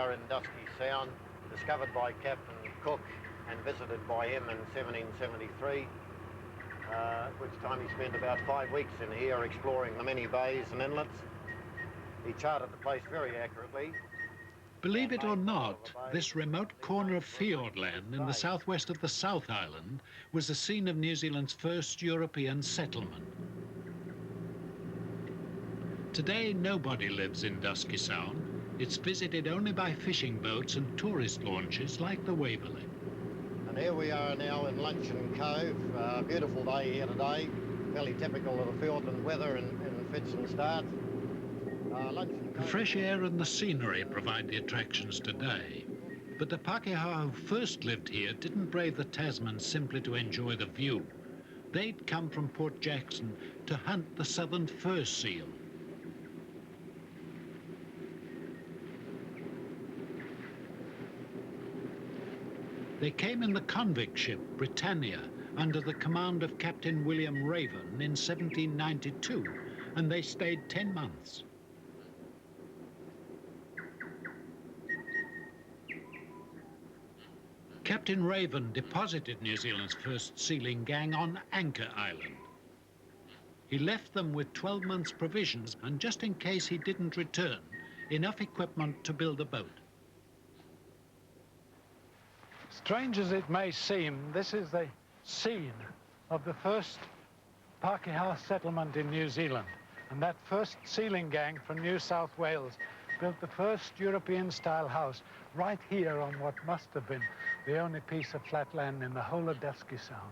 are in Dusky Sound, discovered by Captain Cook and visited by him in 1773, which time he spent about 5 weeks in here exploring the many bays and inlets. He charted the place very accurately. Believe it or not, this remote corner of Fiordland in the southwest of the South Island was the scene of New Zealand's first European settlement. Today, nobody lives in Dusky Sound. It's visited only by fishing boats and tourist launches like the Waverley. And here we are now in Luncheon Cove. Beautiful day here today, fairly typical of the Fiordland weather in fits and starts. The fresh air and the scenery provide the attractions today. But the Pākehā who first lived here didn't brave the Tasman simply to enjoy the view. They'd come from Port Jackson to hunt the southern fur seal. They came in the convict ship Britannia under the command of Captain William Raven in 1792, and they stayed 10 months. Captain Raven deposited New Zealand's first sealing gang on Anchor Island. He left them with 12 months' provisions and, just in case he didn't return, enough equipment to build a boat. Strange as it may seem, this is the scene of the first Pākehā settlement in New Zealand. And that first sealing gang from New South Wales built the first European-style house right here on what must have been the only piece of flat land in the whole of Dusky Sound.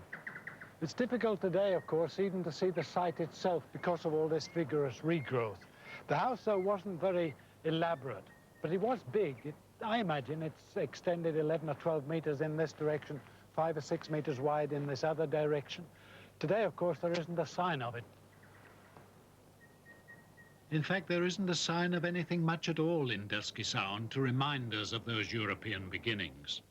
It's difficult today, of course, even to see the site itself because of all this vigorous regrowth. The house, though, wasn't very elaborate, but it was big. I imagine it's extended 11 or 12 meters in this direction, 5 or 6 meters wide in this other direction. Today, of course, there isn't a sign of it. In fact, there isn't a sign of anything much at all in Dusky Sound to remind us of those European beginnings.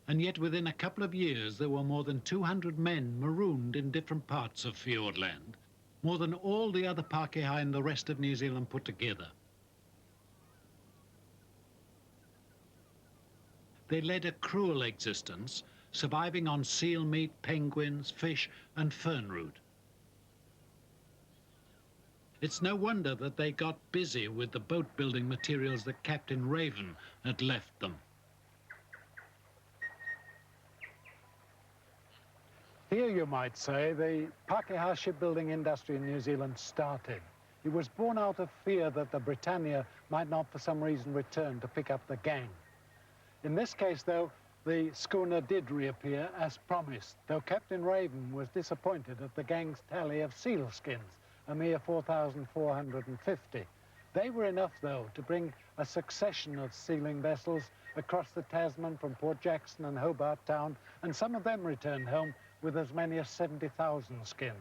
And yet within a couple of years there were more than 200 men marooned in different parts of Fiordland, more than all the other Pākehā in the rest of New Zealand put together. They led a cruel existence, surviving on seal meat, penguins, fish and fern root. It's no wonder that they got busy with the boat-building materials that Captain Raven had left them. Here, you might say, the Pākehā shipbuilding industry in New Zealand started. It was born out of fear that the Britannia might not for some reason return to pick up the gang. In this case, though, the schooner did reappear as promised, though Captain Raven was disappointed at the gang's tally of seal skins, a mere 4,450. They were enough, though, to bring a succession of sealing vessels across the Tasman from Port Jackson and Hobart Town, and some of them returned home with as many as 70,000 skins.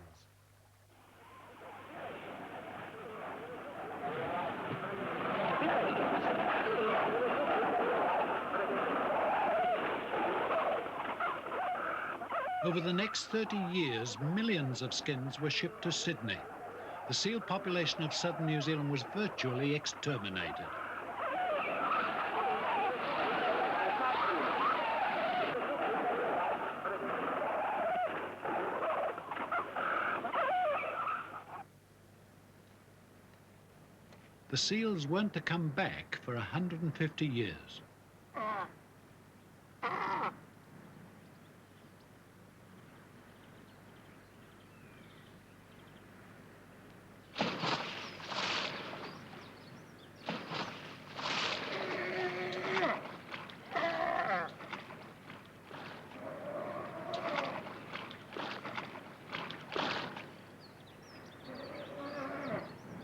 Over the next 30 years, millions of skins were shipped to Sydney. The seal population of southern New Zealand was virtually exterminated. The seals weren't to come back for 150 years.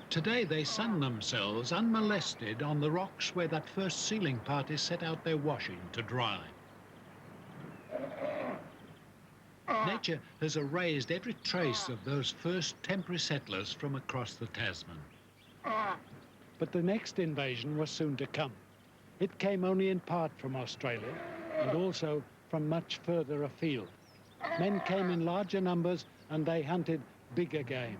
Today they sun themselves unmolested on the rocks where that first sealing party set out their washing to dry. Nature has erased every trace of those first temporary settlers from across the Tasman. But the next invasion was soon to come. It came only in part from Australia and also from much further afield. Men came in larger numbers and they hunted bigger game.